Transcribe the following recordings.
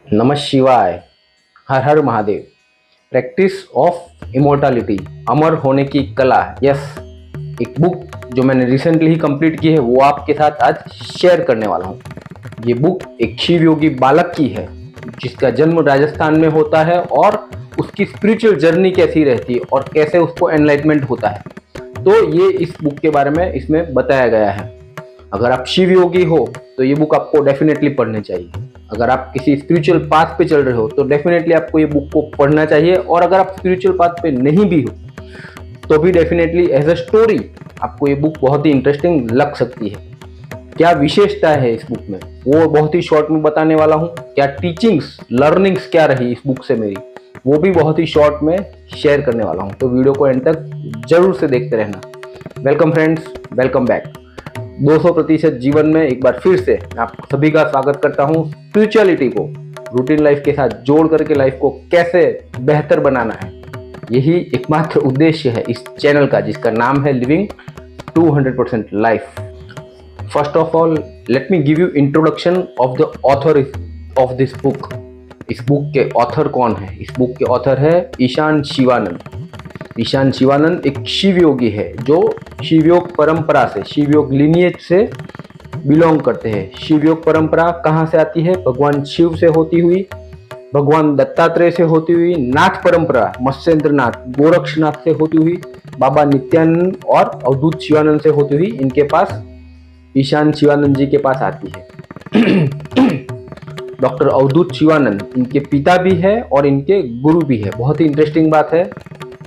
नमः शिवाय। हर हर Mahadev. Practice of immortality, अमर होने की कला। यस, एक बुक जो मैंने रिसेंटली ही कंप्लीट की है वो आपके साथ आज शेयर करने वाला हूँ। ये बुक एक शिव योगी बालक की है जिसका जन्म राजस्थान में होता है और उसकी स्पिरिचुअल जर्नी कैसी रहती है और कैसे उसको एनलाइटमेंट होता है, तो ये इस बुक के बारे में इसमें बताया गया है। अगर आप शिव योगी हो तो ये बुक आपको डेफिनेटली पढ़नी चाहिए। अगर आप किसी स्पिरिचुअल पाथ पे चल रहे हो तो डेफिनेटली आपको ये बुक को पढ़ना चाहिए, और अगर आप स्पिरिचुअल पाथ पे नहीं भी हो तो भी डेफिनेटली एज अ स्टोरी आपको ये बुक बहुत ही इंटरेस्टिंग लग सकती है। क्या विशेषता है इस बुक में वो बहुत ही शॉर्ट में बताने वाला हूँ। क्या टीचिंग्स, लर्निंग्स क्या रही इस बुक से मेरी, वो भी बहुत ही शॉर्ट में शेयर करने वाला हूँ। तो वीडियो को एंड तक जरूर से देखते रहना। Welcome friends, welcome back. 200% जीवन में एक बार फिर से आप सभी का स्वागत करता हूं। स्पिरिचुअलिटी को रूटीन लाइफ के साथ जोड़ करके लाइफ को कैसे बेहतर बनाना है, यही एकमात्र उद्देश्य है इस चैनल का, जिसका नाम है living 200% life. First of all let me give you introduction of the author of this book. इस बुक के ऑथर कौन है? इस बुक के ऑथर है ईशान शिवानंद। ईशान शिवानंद एक शिव योगी है जो शिवयोग परंपरा से, शिवयोग लिनिएज से बिलोंग करते हैं। शिवयोग परंपरा कहाँ से आती है? भगवान शिव से होती हुई, भगवान दत्तात्रेय से होती हुई, नाथ परंपरा मत्स्येंद्रनाथ, गोरक्षनाथ से होती हुई, बाबा नित्यानंद और अवधूत शिवानंद से होती हुई इनके पास, ईशान शिवानंद जी के पास आती है। डॉक्टर अवधूत शिवानंद इनके पिता भी है और इनके गुरु भी है। बहुत ही इंटरेस्टिंग बात है,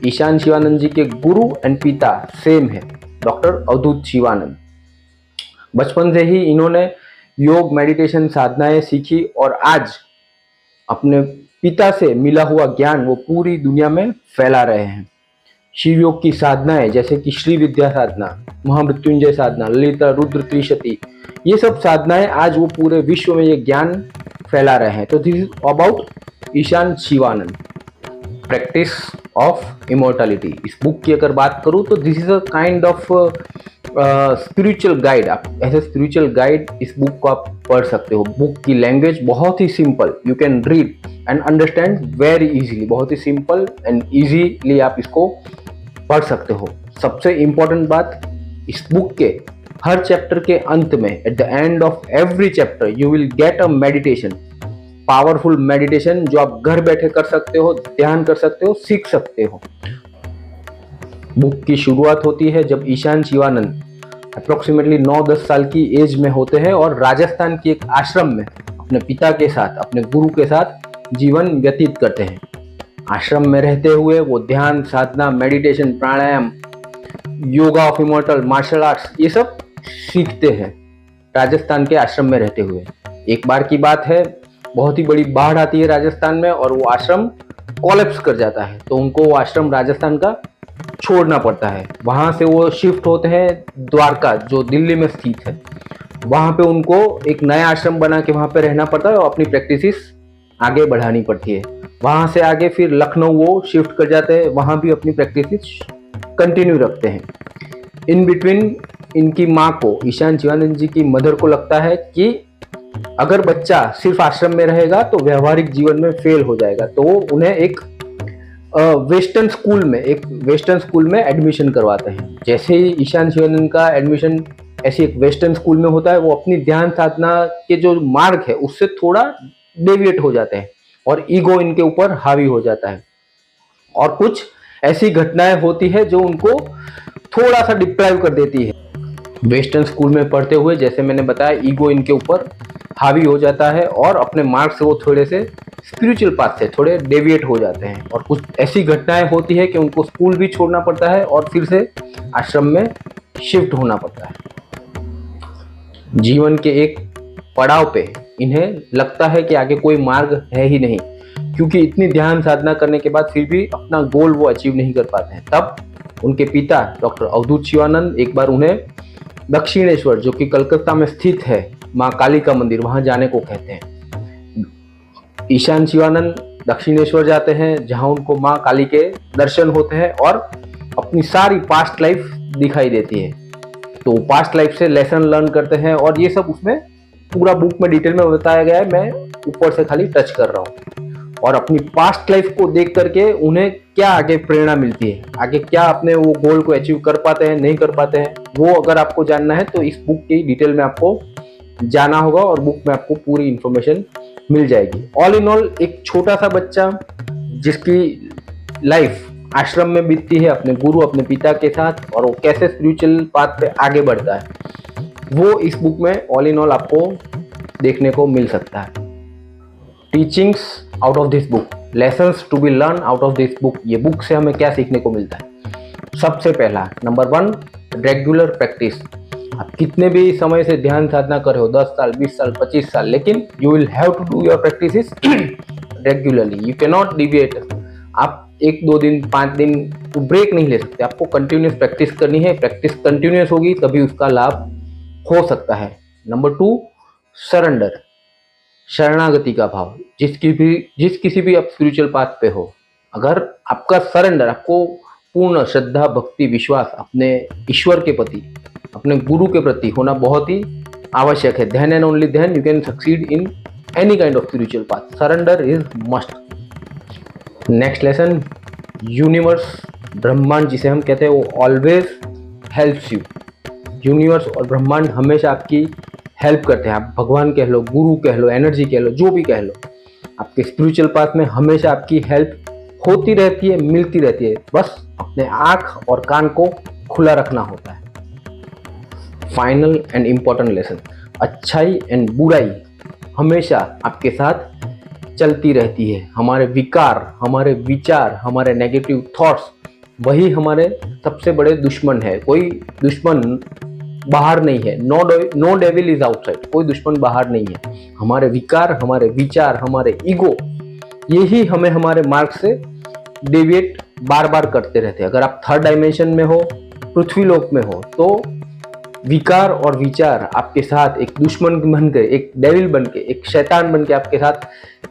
ईशान शिवानंद जी के गुरु एंड पिता सेम है, डॉक्टर अवधूत शिवानंद। बचपन से ही इन्होंने योग, मेडिटेशन, साधनाएं सीखी और आज अपने पिता से मिला हुआ ज्ञान वो पूरी दुनिया में फैला रहे हैं। शिव योग की साधनाएं जैसे कि श्री विद्या साधना, महामृत्युंजय साधना, ललिता रुद्र त्रिशती, ये सब साधनाएं आज वो पूरे विश्व में ये ज्ञान फैला रहे हैं। तो this is about Ishan Shivanand, practice of immortality. इस बुक की अगर बात करूं तो this is a kind of spiritual guide. आप एज ए स्पिरिचुअल गाइड इस बुक को आप पढ़ सकते हो। बुक की लैंग्वेज बहुत ही simple, you can read and understand very easily. बहुत ही सिंपल एंड इजीली आप इसको पढ़ सकते हो। सबसे इंपॉर्टेंट बात, इस बुक के हर चैप्टर के अंत में, at the end of every chapter you will get a meditation, powerful meditation जो आप घर बैठे कर सकते हो, ध्यान कर सकते हो, सीख सकते हो। बुक की शुरुआत होती है जब ईशान शिवानंद अप्रोक्सीमेटली 9-10 साल की एज में होते हैं और राजस्थान की एक आश्रम में अपने पिता के साथ, अपने गुरु के साथ जीवन व्यतीत करते हैं। आश्रम में रहते हुए वो ध्यान, साधना, meditation, pranayama, yoga of immortal, martial arts, ये सब सीखते हैं राजस्थान के आश्रम में रहते हुए। एक बार की बात है, बहुत ही बड़ी बाढ़ आती है राजस्थान में और वो आश्रम कोलैप्स कर जाता है, तो उनको वो आश्रम राजस्थान का छोड़ना पड़ता है। वहां से वो शिफ्ट होते हैं द्वारका, जो दिल्ली में स्थित है। वहां पे उनको एक नया आश्रम बना के वहां पे रहना पड़ता है और अपनी प्रैक्टिस आगे बढ़ानी पड़ती है। वहां से आगे फिर लखनऊ वो शिफ्ट कर जाते हैं, वहां भी अपनी प्रैक्टिस कंटिन्यू रखते हैं। इन बिटवीन इनकी माँ को, ईशान शिवानंद जी की मदर को लगता है कि अगर बच्चा सिर्फ आश्रम में रहेगा तो व्यवहारिक जीवन में फेल हो जाएगा, तो वो उन्हें एक वेस्टर्न स्कूल में एडमिशन करवाते हैं। जैसे ही ईशान शिवानंद का एडमिशन ऐसी एक वेस्टर्न स्कूल में होता है, वो अपनी ध्यान साधना के जो मार्ग है उससे थोड़ा डेविएट हो जाते हैं और ईगो इनके ऊपर हावी हो जाता है और कुछ ऐसी घटनाएं होती है जो उनको थोड़ा सा डिप्राइव कर देती है। वेस्टर्न स्कूल में पढ़ते हुए, जैसे मैंने बताया, ईगो इनके ऊपर हावी हो जाता है और अपने मार्ग से वो थोड़े से स्पिरिचुअल पाथ से थोड़े डेविएट हो जाते हैं और कुछ ऐसी घटनाएं होती है कि उनको स्कूल भी छोड़ना पड़ता है और फिर से आश्रम में शिफ्ट होना पड़ता है। जीवन के एक पड़ाव पे इन्हें लगता है कि आगे कोई मार्ग है ही नहीं, क्योंकि इतनी ध्यान साधना करने के बाद फिर भी अपना गोल वो अचीव नहीं कर पाते हैं। तब उनके पिता डॉक्टर अवधूत शिवानंद एक बार उन्हें दक्षिणेश्वर, जो कि कलकत्ता में स्थित है, माँ काली का मंदिर, वहां जाने को कहते हैं। ईशान शिवानंद दक्षिणेश्वर जाते हैं जहां उनको माँ काली के दर्शन होते हैं और अपनी सारी पास्ट लाइफ दिखाई देती है। तो पास्ट लाइफ से लेसन लर्न करते हैं और ये सब उसमें पूरा बुक में डिटेल में बताया गया है। मैं ऊपर से खाली टच कर रहा हूँ, और अपनी पास्ट लाइफ को देख करके उन्हें क्या आगे प्रेरणा मिलती है, आगे क्या अपने वो गोल को अचीव कर पाते हैं, नहीं कर पाते हैं, वो अगर आपको जानना है तो इस बुक की डिटेल में आपको जाना होगा और बुक में आपको पूरी इंफॉर्मेशन मिल जाएगी। ऑल इन ऑल एक छोटा सा बच्चा जिसकी लाइफ आश्रम में बीतती है अपने गुरु, अपने पिता के साथ, और वो कैसे स्पिरिचुअल पाथ पे आगे बढ़ता है, वो इस बुक में ऑल इन ऑल आपको देखने को मिल सकता है। Teachings out of this book, lessons to be learn out of this book, ये बुक से हमें क्या सीखने को मिलता है। सबसे पहला नंबर 1, रेगुलर प्रैक्टिस। आप कितने भी समय से ध्यान साधना कर रहे हो, 10 साल, 20 साल, 25 साल, लेकिन you will have to do your practice regularly, you can not deviate. आप 1-2 दिन, 5 दिन तो ब्रेक नहीं ले सकते, आपको कंटिन्यूस प्रैक्टिस करनी है। प्रैक्टिस कंटिन्यूस होगी तभी उसका लाभ हो सकता है। नंबर 2, सरेंडर, शरणागति का भाव। जिस किसी भी आप स्पिरिचुअल पाथ पे हो, अगर आपका सरेंडर, आपको पूर्ण श्रद्धा, भक्ति, विश्वास अपने ईश्वर के प्रति, अपने गुरु के प्रति होना बहुत ही आवश्यक है। Then and only then you can succeed in any kind of spiritual path. Surrender is must. Next lesson, universe, ब्रह्मांड जिसे हम कहते हैं, वो ऑलवेज हेल्प्स यू। यूनिवर्स और ब्रह्मांड हमेशा आपकी हेल्प करते हैं। आप भगवान कह लो, गुरु कह लो, एनर्जी कह लो, जो भी कह लो, आपके स्पिरिचुअल पाथ में हमेशा आपकी हेल्प होती रहती है, मिलती रहती है। बस अपने आँख और कान को खुला रखना होता है। फाइनल एंड इम्पॉर्टेंट लेसन, अच्छाई एंड बुराई हमेशा आपके साथ चलती रहती है। हमारे विकार, हमारे विचार, हमारे नेगेटिव थॉट्स, वही हमारे सबसे बड़े दुश्मन है। कोई दुश्मन बाहर नहीं है। नो डेविल इज आउटसाइड, कोई दुश्मन बाहर नहीं है। हमारे विकार, हमारे विचार, हमारे ईगो, यही हमें हमारे मार्ग से डेविएट बार बार करते रहते हैं। अगर आप 3rd डायमेंशन में हो, पृथ्वी लोक में हो, तो विकार और विचार आपके साथ एक दुश्मन बन के, एक डेविल बन के, एक शैतान बन के आपके साथ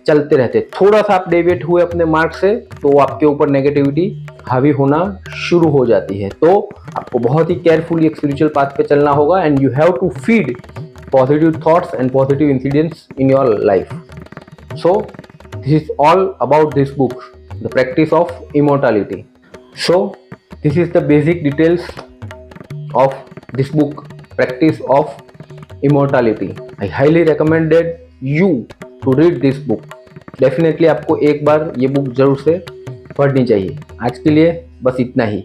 चलते रहते। थोड़ा सा आप डेविएट हुए अपने मार्ग से तो आपके ऊपर नेगेटिविटी हावी होना शुरू हो जाती है। तो आपको बहुत ही केयरफुली एक स्पिरिचुअल पाथ पे चलना होगा, and you have to feed positive thoughts and positive incidents in your life. So this is all about this book, the practice of immortality. So this is the basic details of this book, Practice of Immortality. I highly recommended you to read this book. Definitely आपको एक बार ये book जरूर से पढ़नी चाहिए. आज के लिए बस इतना ही.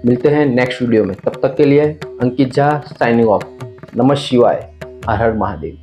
मिलते हैं नेक्स्ट वीडियो में. तब तक के लिए अंकित झा साइनिंग ऑफ. नमः शिवाय. हर हर महादेव.